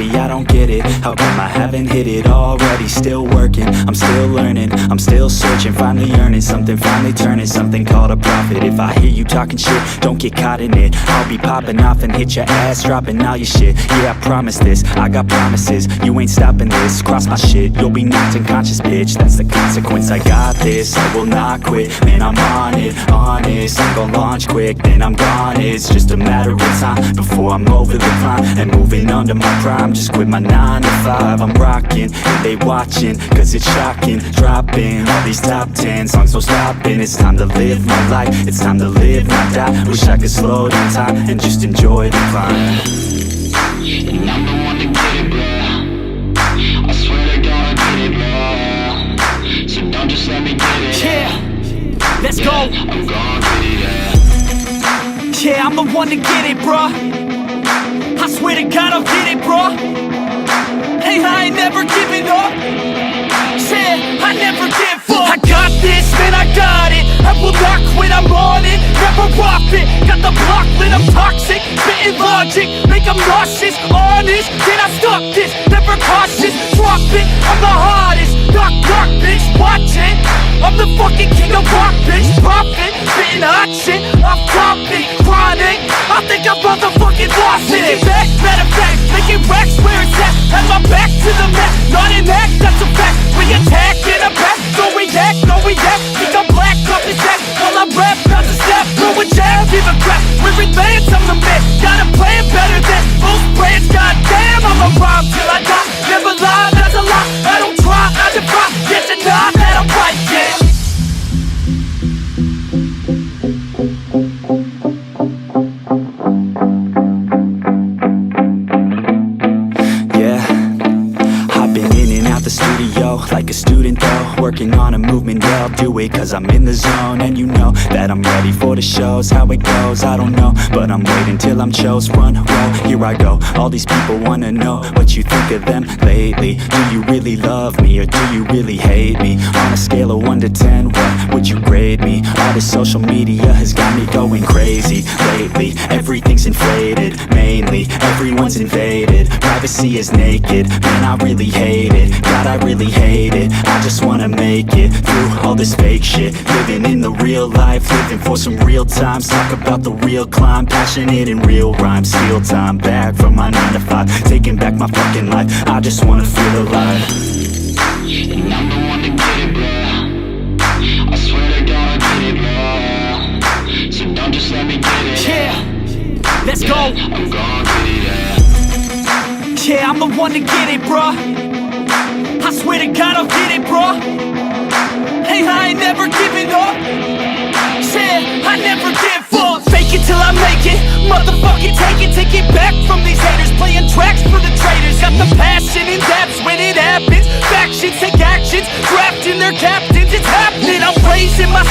see, I don't get it. How come I haven't hit it already? Still working, I'm still learning, I'm still searching, finally earning something, finally turning something called a profit. If I hear you talking shit, don't get caught in it. I'll be popping off and hit your ass, dropping all your shit. Yeah, I promise this, I got promises, you ain't stopping this. Cross my shit, you'll be knocked unconscious, bitch. That's the consequence, I got this, I will not quit. Man, I'm on it, honest, I'm gon' launch quick, then I'm gone. It's just a matter of time before I'm over the climb and moving under my prime. Just quit my 9 to 5, I'm rocking, and they watching, cause it's shocking. Dropping all these top 10 songs, no stopping. It's time to live my life, it's time to live, not die. Wish I could slow down time and just enjoy the climb. And I'm the one to get it, bro. I swear to God I get it, bro. So don't just let me get it. Yeah, let's go. I'm gon' get it, yeah. Yeah, I'm the one to get it, bro. I swear to God I'll get it, bro. Hey, I ain't never giving up. Yeah, I never give up. I got this, man, I got it. I will not quit, I'm on it. Never off it. Got the block lit, I'm toxic. Spitting logic, make them nauseous. Honest, can I stop this? Never cautious, drop it. I'm the hottest. Knock, knock, bitch, watch it. I'm the fucking king of rock, bitch. Profit, spitting hot shit. Off topic, chronic. I think I'm motherfucking lost it. Making back, matter of fact, making racks where it's at. Have my back to the mat, not an act, that's a fact. We attack in a back, don't react, no react. Think I'm black, up his neck, while I rap, not to step. Throw a jab, give a crap. We're advanced, I'm the man. Got a plan better than most brands. Goddamn, I'ma rhyme till I die. Never lie, that's a lie. I don't try, I defy. Yes and nah, that I'm right, yeah. The studio, like a student though, working on a movement, yeah, I'll do it cause I'm in the zone. And you know that I'm ready for the shows. How it goes, I don't know, but I'm waiting till I'm chose. Front row, here I go. All these people wanna know what you think of them lately. Do you really love me or do you really hate me? On a scale of 1 to 10, what would you grade me? All this social media has got me going crazy lately. Everything's inflated, mainly everyone's invaded. Privacy is naked, man, I really hate it. God, I really hate it. I just wanna make it through all this fake shit. Living in the real life, living for some real times. Talk about the real climb, passionate in real rhymes. Steal time back from my 9 to 5, taking back my fucking life. I just wanna feel alive. And I'm the one to get it, bro. I swear to God I get it, bro. So don't just let me get it. Yeah, let's go. I'm gon' get it, yeah. Yeah, I'm the one to get it, bro. I swear to God I'll get it, bro. Hey, I ain't never giving up. Yeah, I never give up. Fake it till I make it. Motherfucking take it back from these haters. Playing tracks for the traitors. Got the passion in depths when it happens. Factions take actions, drafting their captains. It's happening, I'm raising my